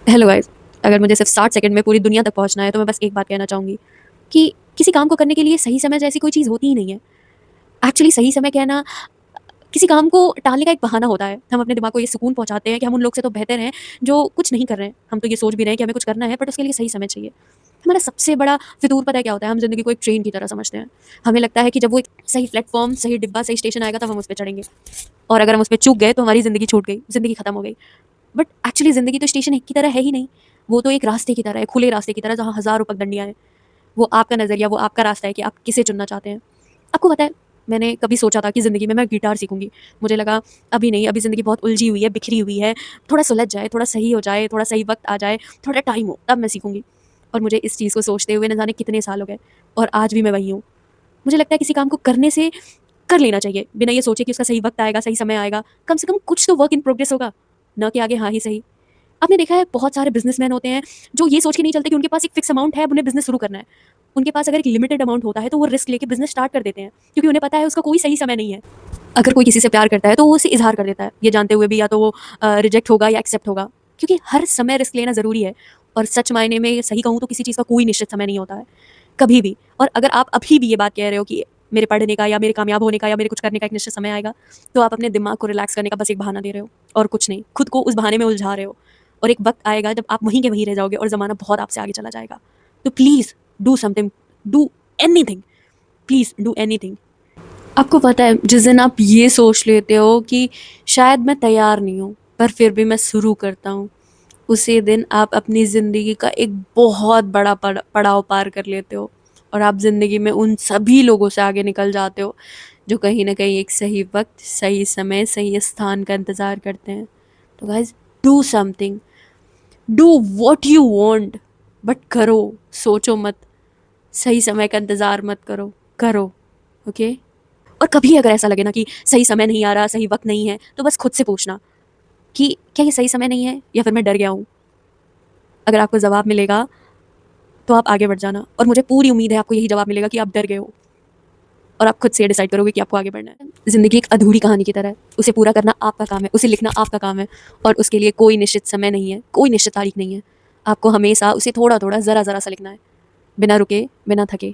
Hello guys. अगर मुझे सिर्फ 60 सेकंड में पूरी दुनिया तक पहुंचना है तो मैं बस एक बात कहना चाहूँगी कि किसी काम को करने के लिए सही समय जैसी कोई चीज़ होती ही नहीं है। एक्चुअली सही समय कहना किसी काम को टालने का एक बहाना होता है। हम अपने दिमाग को ये सुकून पहुँचाते हैं कि हम उन लोग से तो बेहतर हैं जो कुछ नहीं कर रहे हैं। हम तो ये सोच भी रहे हैं कि हमें कुछ करना है बट उसके लिए सही समय चाहिए। हमारा सबसे बड़ा फितूर पता है क्या होता है? हम ज़िंदगी को एक ट्रेन की तरह समझते हैं। हमें लगता है कि जब वो एक सही प्लेटफ़ॉर्म, सही डिब्बा, सही स्टेशन आएगा तब हम उस पे चढ़ेंगे और अगर हम उस पे चूक गए तो हमारी ज़िंदगी छूट गई, ज़िंदगी खत्म हो गई। बट एक्चुअली ज़िंदगी तो स्टेशन एक की तरह है ही नहीं। वो तो एक रास्ते की तरह है, खुले रास्ते की तरह जहाँ हज़ारों पगडंडियाँ हैं। वो आपका नज़रिया, वो आपका रास्ता है कि आप किसे चुनना चाहते हैं। आपको पता है, मैंने कभी सोचा था कि ज़िंदगी में मैं गिटार सीखूँगी। मुझे लगा अभी नहीं, अभी ज़िंदगी बहुत उलझी हुई है, बिखरी हुई है, थोड़ा सुलझ जाए, थोड़ा सही हो जाए, थोड़ा सही वक़्त आ जाए, थोड़ा टाइम हो, तब मैं सीखूँगी। और मुझे इस चीज़ को सोचते हुए न जाने कितने साल हो गए और आज भी मैं वही हूँ। मुझे लगता है किसी काम को करने से कर लेना चाहिए, बिना ये सोचे कि उसका सही वक़्त आएगा, सही समय आएगा। कम से कम कुछ तो वर्क इन प्रोग्रेस होगा, ना कि आगे हाँ ही सही। आपने देखा है बहुत सारे बिज़नेसमैन होते हैं, जो ये सोच के नहीं चलते कि उनके पास एक फ़िक्स अमाउंट है, अब उन्हें बिज़नेस शुरू करना है। उनके पास अगर एक लिमिटेड अमाउंट होता है, तो वो रिस्क लेके बिज़नेस स्टार्ट कर देते हैं, क्योंकि उन्हें पता है उसका कोई सही समय नहीं है। अगर कोई किसी से प्यार करता है, तो वो उसे इज़हार कर देता है, ये जानते हुए भी या तो वो रिजेक्ट होगा या एक्सेप्ट होगा, क्योंकि हर समय रिस्क लेना ज़रूरी है। और सच मायने में सही कहूँ तो किसी चीज़ का कोई निश्चित समय नहीं होता है, कभी भी। और अगर आप अभी भी ये बात कह रहे हो कि मेरे पढ़ने का या मेरे कामयाब होने का या मेरे कुछ करने का एक निश्चित समय आएगा, तो आप अपने दिमाग को रिलैक्स करने का बस एक बहाना दे रहे हो और कुछ नहीं। खुद को उस बहाने में उलझा रहे हो और एक वक़्त आएगा जब आप वहीं के वहीं रह जाओगे और ज़माना बहुत आपसे आगे चला जाएगा। तो please do something, do anything, please do anything. आपको पता है, जिस दिन आप ये सोच लेते हो कि शायद मैं तैयार नहीं हूँ, पर फिर भी मैं शुरू करता हूँ, उसी दिन आप अपनी ज़िंदगी का एक बहुत बड़ा पड़ाव पार कर लेते हो और आप ज़िंदगी में उन सभी लोगों से आगे निकल जाते हो, जो कहीं न कहीं एक सही वक़्त, सही समय, सही स्थान का इंतज़ार करते हैं। तो guys, do something, do what you want, but करो, सोचो मत, सही समय का इंतज़ार मत करो, करो, ओके? और कभी अगर ऐसा लगे ना कि सही समय नहीं आ रहा, सही वक़्त नहीं है, तो बस खुद से पूछना कि क्या ये सही समय नहीं है या फिर मैं डर गया हूँ? अगर आपको जवाब मिलेगा, तो आप आगे बढ़ जाना और मुझे पूरी उम्मीद है आपको यही जवाब मिलेगा कि आप डर गए हो और आप खुद से डिसाइड करोगे कि आपको आगे बढ़ना है। ज़िंदगी एक अधूरी कहानी की तरह है, उसे पूरा करना आपका काम है, उसे लिखना आपका काम है और उसके लिए कोई निश्चित समय नहीं है, कोई निश्चित तारीख नहीं है। आपको हमेशा उसे थोड़ा-थोड़ा, ज़रा-ज़रा सा लिखना है, बिना रुके, बिना थके।